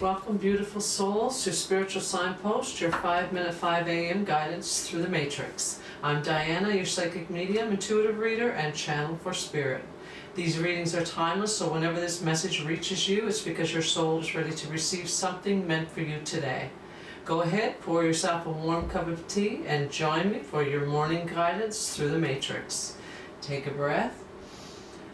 Welcome, beautiful souls, to Spiritual Signpost, your 5-minute 5 a.m. guidance through the Matrix. I'm Diana, your psychic medium, intuitive reader, and channel for spirit. These readings are timeless, so whenever this message reaches you, it's because your soul is ready to receive something meant for you today. Go ahead, pour yourself a warm cup of tea, and join me for your morning guidance through the Matrix. Take a breath.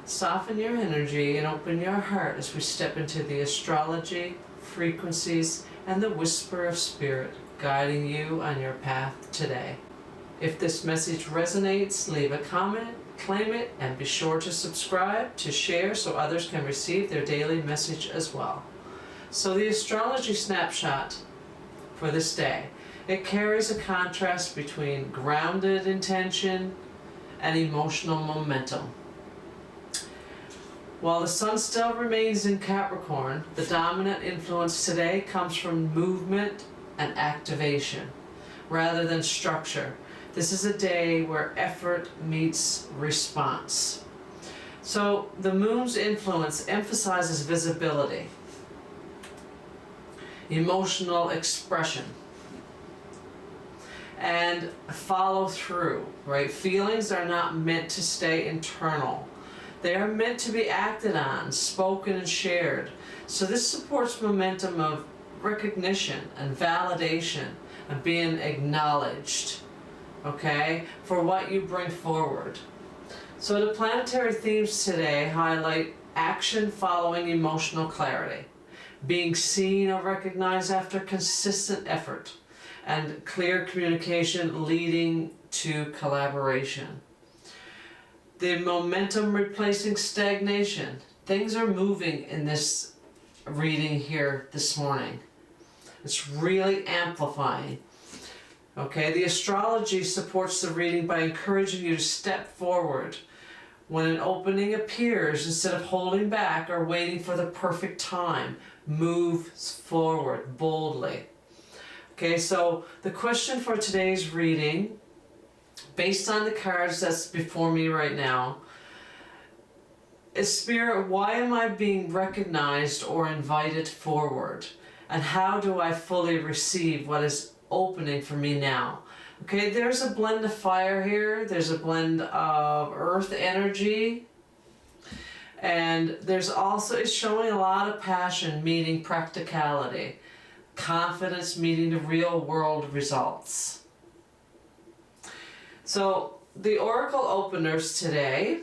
Soften your energy and open your heart as we step into the astrology, frequencies, and the whisper of spirit guiding you on your path today. If this message resonates, leave a comment, claim it, and be sure to subscribe to share so others can receive their daily message as well. So the astrology snapshot for this day, it carries a contrast between grounded intention and emotional momentum. While the sun still remains in Capricorn, the dominant influence today comes from movement and activation rather than structure. This is a day where effort meets response. So the moon's influence emphasizes visibility, emotional expression, and follow through, right? Feelings are not meant to stay internal. They are meant to be acted on, spoken, and shared. So this supports momentum of recognition and validation and being acknowledged, okay, for what you bring forward. So the planetary themes today highlight action following emotional clarity, being seen or recognized after consistent effort, and clear communication leading to collaboration. The momentum replacing stagnation. Things are moving in this reading here this morning. It's really amplifying. Okay, the astrology supports the reading by encouraging you to step forward when an opening appears instead of holding back or waiting for the perfect time. Move forward boldly. Okay, so the question for today's reading, based on the cards that's before me right now, is Spirit, why am I being recognized or invited forward? And how do I fully receive what is opening for me now? Okay, there's a blend of fire here, there's a blend of earth energy, and there's also, it's showing a lot of passion meeting practicality, confidence meeting the real world results. So the oracle openers today,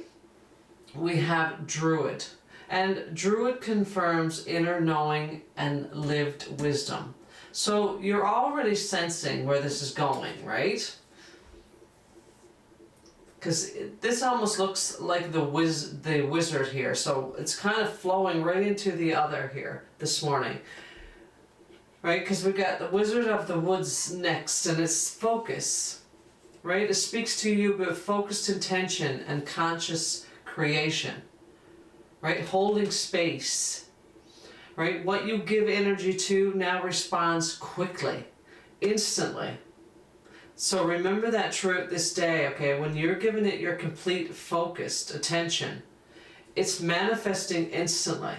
we have Druid, and Druid confirms inner knowing and lived wisdom. So you're already sensing where this is going, right? Because this almost looks like the wizard here, so it's kind of flowing right into the other here this morning. Right, because we've got the Wizard of the Woods next, and it's focus. Right, it speaks to you with focused intention and conscious creation. Right, holding space. Right, what you give energy to now responds quickly, instantly. So remember that throughout this day, okay, when you're giving it your complete focused attention, it's manifesting instantly.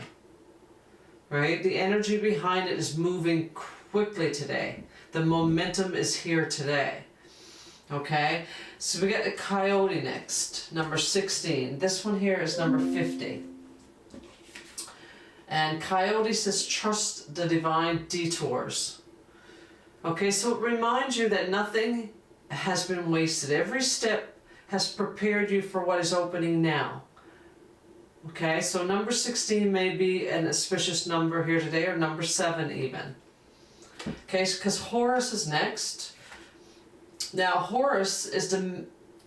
Right? The energy behind it is moving quickly today. The momentum is here today. Okay? So we got the Coyote next, number 16. This one here is number 50. And Coyote says, trust the divine detours. Okay, so it reminds you that nothing has been wasted. Every step has prepared you for what is opening now. Okay, so number 16 may be an auspicious number here today, or number 7 even. Okay, because Horus is next. Now Horus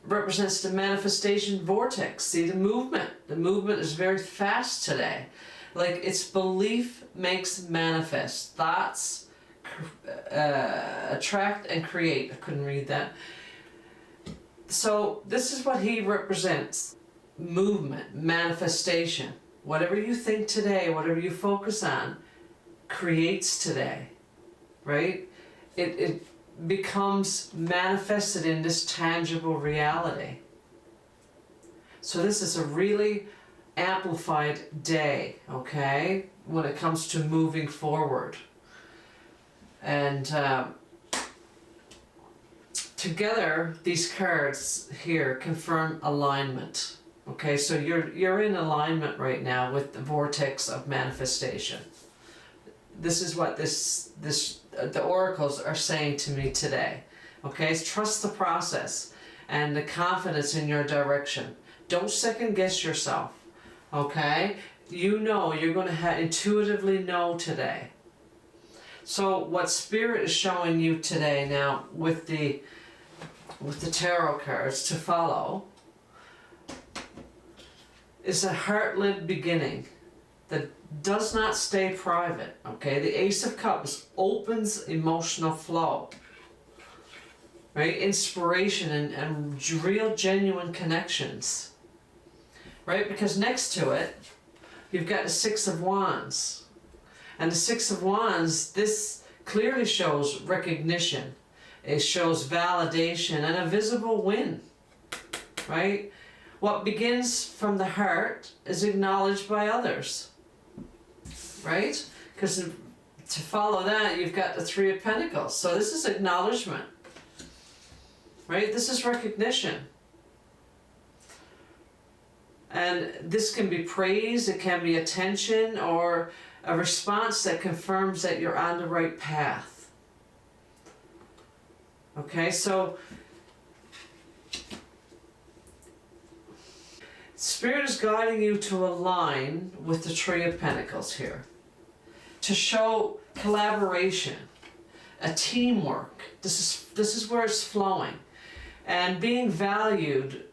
represents the manifestation vortex. See, the movement. The movement is very fast today. Like, it's belief makes manifest. Thoughts attract and create. I couldn't read that. So this is what he represents. Movement, manifestation. Whatever you think today, whatever you focus on, creates today, right? It becomes manifested in this tangible reality. So this is a really amplified day, okay, when it comes to moving forward. And together, these cards here confirm alignment. Okay, so you're in alignment right now with the vortex of manifestation. This is what the oracles are saying to me today. Okay, trust the process and the confidence in your direction. Don't second guess yourself. Okay, you know, you're going to intuitively know today. So what Spirit is showing you today now with the tarot cards to follow is a heart-led beginning that does not stay private. Okay, the Ace of Cups opens emotional flow, right? Inspiration and real genuine connections, right? Because next to it you've got the Six of Wands, and the Six of Wands, this clearly shows recognition. It shows validation and a visible win, right? What begins from the heart is acknowledged by others, right? Because to follow that, you've got the Three of Pentacles. So this is acknowledgement, right? This is recognition. And this can be praise, it can be attention, or a response that confirms that you're on the right path. Okay, so Spirit is guiding you to align with the Tree of Pentacles here, to show collaboration, a teamwork. This is where it's flowing, and being valued.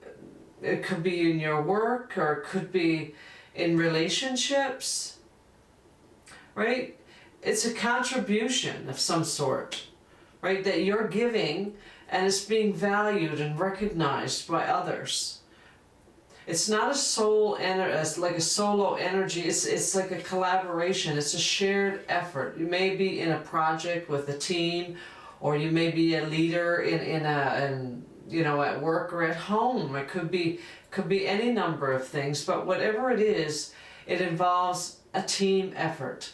It could be in your work, or it could be in relationships, right? It's a contribution of some sort, right, that you're giving, and it's being valued and recognized by others. It's not a soul like a solo energy. It's like a collaboration. It's a shared effort. You may be in a project with a team, or you may be a leader in you know, at work or at home. It could be any number of things, but whatever it is, it involves a team effort,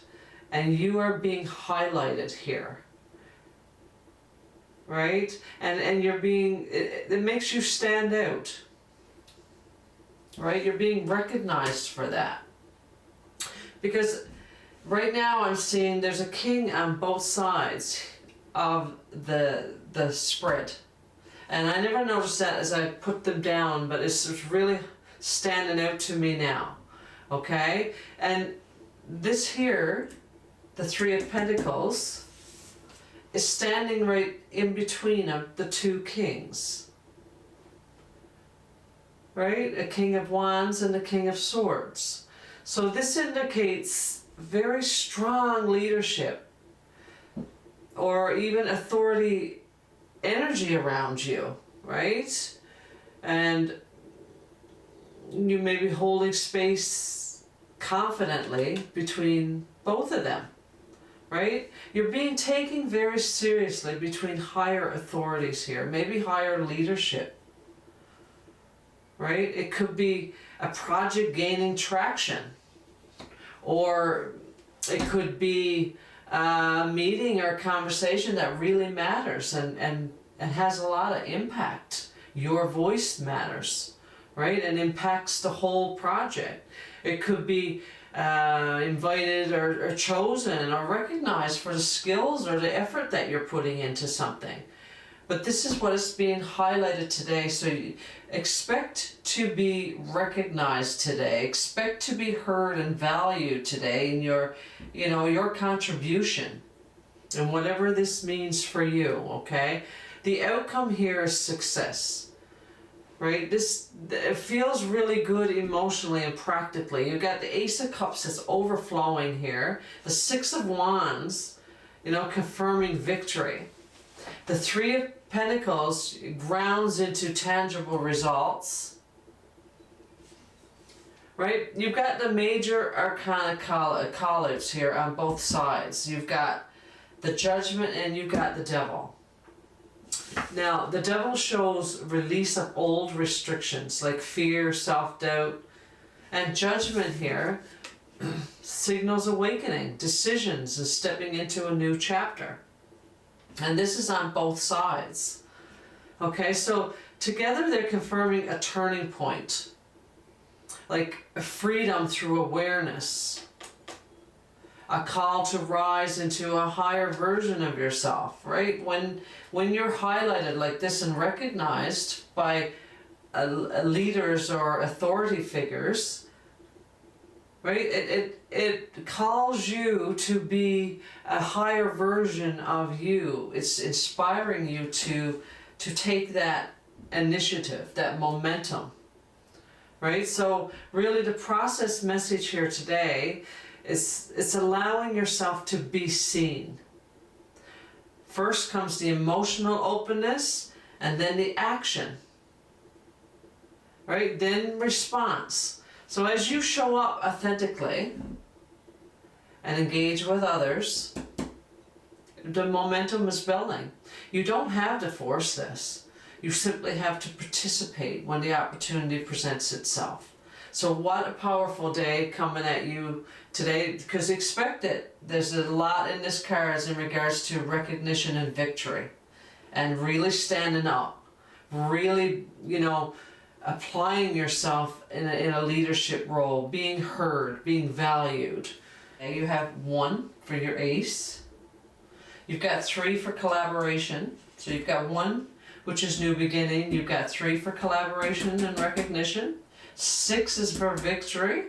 and you are being highlighted here, right? And you're being, it makes you stand out, right? You're being recognized for that. Because right now I'm seeing there's a king on both sides of the spread. And I never noticed that as I put them down, but it's really standing out to me now, okay? And this here, the Three of Pentacles, is standing right in between of the two kings, right? A King of Wands and a King of Swords. So this indicates very strong leadership, or even authority energy around you, right? And you may be holding space confidently between both of them, right? You're being taken very seriously between higher authorities here, maybe higher leadership, right? It could be a project gaining traction, or it could be a meeting or a conversation that really matters and has a lot of impact. Your voice matters, right? And impacts the whole project. It could be invited or chosen or recognized for the skills or the effort that you're putting into something. But this is what is being highlighted today. So you expect to be recognized today. Expect to be heard and valued today in your, you know, your contribution, and whatever this means for you, okay? The outcome here is success, right? It feels really good emotionally and practically. You've got the Ace of Cups that's overflowing here. The Six of Wands, you know, confirming victory. The Three of Pentacles grounds into tangible results, right? You've got the major arcana collards here on both sides. You've got the Judgment and you've got the Devil. Now, the Devil shows release of old restrictions like fear, self-doubt, and Judgment here signals awakening, decisions, and stepping into a new chapter. And this is on both sides. Okay, so together they're confirming a turning point, like a freedom through awareness, a call to rise into a higher version of yourself, right? When you're highlighted like this and recognized by leaders or authority figures, right? It calls you to be a higher version of you. It's inspiring you to take that initiative, that momentum, right? So really the process message here today is it's allowing yourself to be seen. First comes the emotional openness and then the action, right? Then response. So as you show up authentically and engage with others, the momentum is building. You don't have to force this. You simply have to participate when the opportunity presents itself. So what a powerful day coming at you today, because expect it. There's a lot in this cards in regards to recognition and victory and really standing up, really, applying yourself in a leadership role, being heard, being valued. And you have 1 for your ace. You've got 3 for collaboration. So you've got 1, which is new beginning. You've got 3 for collaboration and recognition. 6 is for victory.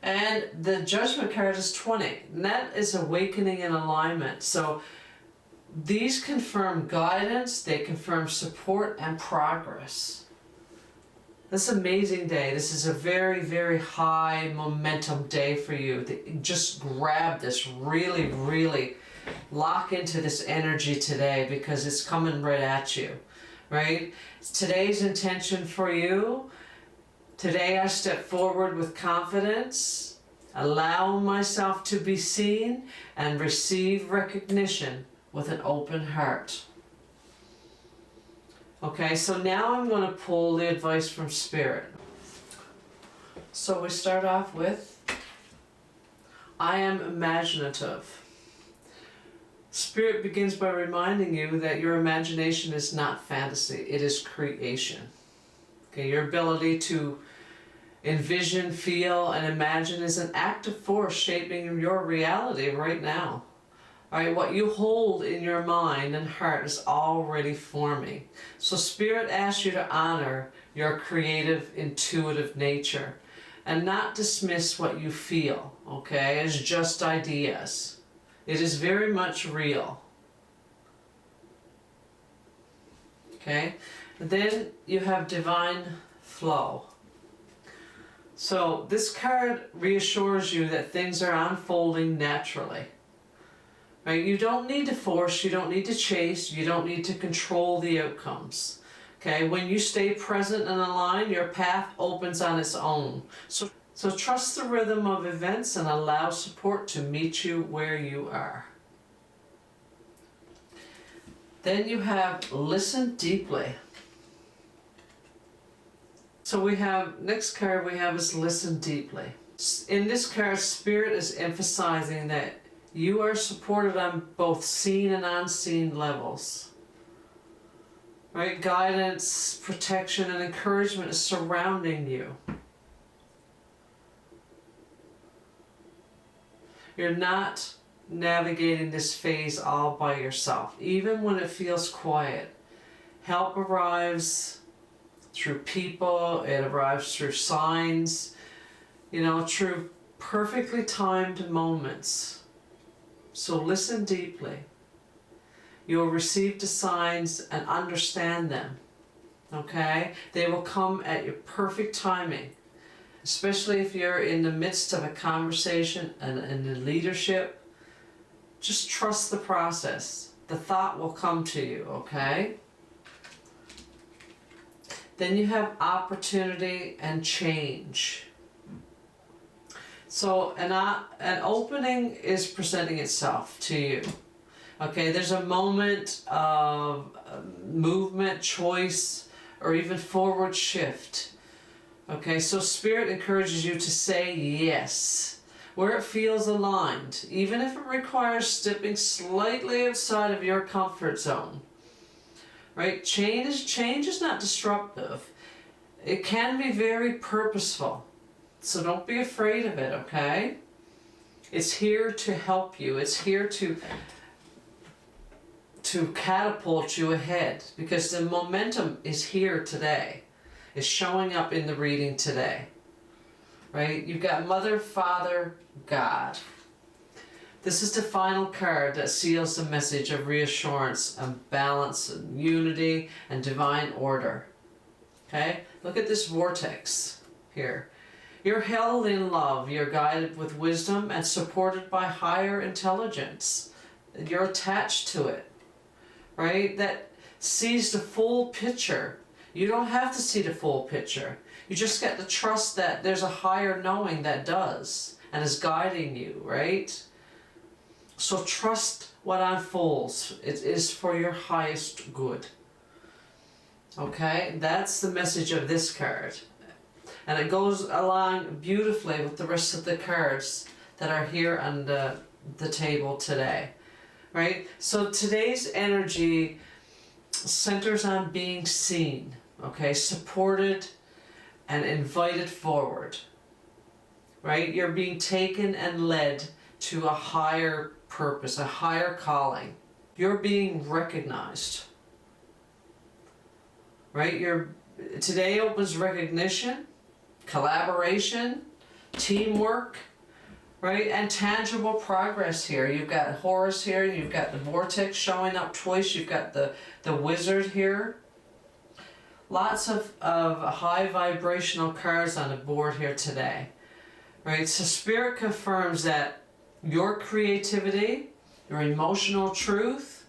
And the judgment card is 20. And that is awakening and alignment. So these confirm guidance, they confirm support and progress. This amazing day. This is a very, very high momentum day for you. Just grab this, really, really lock into this energy today because it's coming right at you, right? Today's intention for you, today I step forward with confidence, allow myself to be seen and receive recognition with an open heart. Okay, so now I'm going to pull the advice from Spirit. So we start off with, I am imaginative. Spirit begins by reminding you that your imagination is not fantasy, it is creation. Okay, your ability to envision, feel, and imagine is an active force shaping your reality right now. All right, what you hold in your mind and heart is already forming. So Spirit asks you to honor your creative, intuitive nature and not dismiss what you feel, okay, as just ideas. It is very much real. Okay, and then you have divine flow. So this card reassures you that things are unfolding naturally. Right? You don't need to force, you don't need to chase, you don't need to control the outcomes. Okay, when you stay present and aligned, your path opens on its own. So trust the rhythm of events and allow support to meet you where you are. Then you have listen deeply. So we have, next card we have is listen deeply. In this card, Spirit is emphasizing that you are supported on both seen and unseen levels. Right? Guidance, protection, and encouragement is surrounding you. You're not navigating this phase all by yourself, even when it feels quiet. Help arrives through people, it arrives through signs, through perfectly timed moments. So listen deeply. You'll receive the signs and understand them, okay? They will come at your perfect timing, especially if you're in the midst of a conversation and in leadership. Just trust the process. The thought will come to you, okay? Then you have opportunity and change. So an opening is presenting itself to you. Okay, there's a moment of movement, choice, or even forward shift. Okay, so Spirit encourages you to say yes. where it feels aligned, even if it requires stepping slightly outside of your comfort zone. Right? Change is not disruptive. It can be very purposeful. So don't be afraid of it, okay? It's here to help you. It's here to catapult you ahead, because the momentum is here today. It's showing up in the reading today. Right? You've got Mother, Father, God. This is the final card that seals the message of reassurance and balance and unity and divine order. Okay? Look at this vortex here. You're held in love. You're guided with wisdom and supported by higher intelligence. You're attached to it. Right? That sees the full picture. You don't have to see the full picture. You just get to trust that there's a higher knowing that does and is guiding you, right? So trust what unfolds. It is for your highest good. Okay? That's the message of this card. And it goes along beautifully with the rest of the cards that are here on the table today. Right? So today's energy centers on being seen, okay? Supported and invited forward. Right? You're being taken and led to a higher purpose, a higher calling. You're being recognized. Right? Today opens recognition, collaboration, teamwork, right? And tangible progress here. You've got Horus here, you've got the vortex showing up twice, you've got the wizard here. Lots of high vibrational cards on the board here today. Right? So Spirit confirms that your creativity, your emotional truth,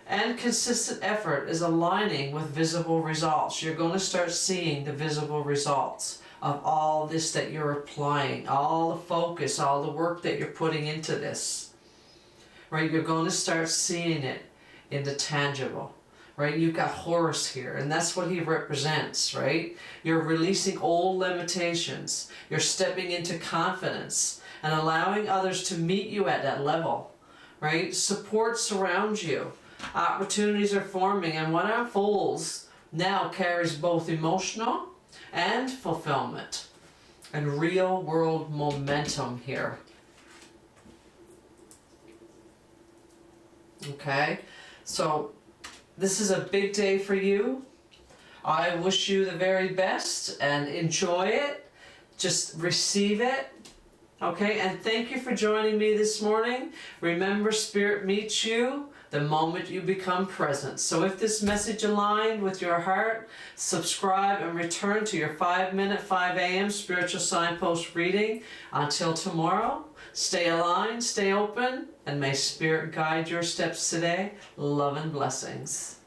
and consistent effort is aligning with visible results. You're going to start seeing the visible results of all this that you're applying, all the focus, all the work that you're putting into this. Right? You're going to start seeing it in the tangible. Right? You've got Horus here, and that's what he represents, right? You're releasing old limitations. You're stepping into confidence and allowing others to meet you at that level, right? Support surrounds you. Opportunities are forming, and what unfolds now carries both emotional and fulfillment and real world momentum here. Okay? So this is a big day for you. I wish you the very best and enjoy it. Just receive it. Okay, and thank you for joining me this morning. Remember, Spirit meets you the moment you become present. So if this message aligned with your heart, subscribe and return to your 5-minute, 5 a.m. spiritual signpost reading. Until tomorrow, stay aligned, stay open, and may Spirit guide your steps today. Love and blessings.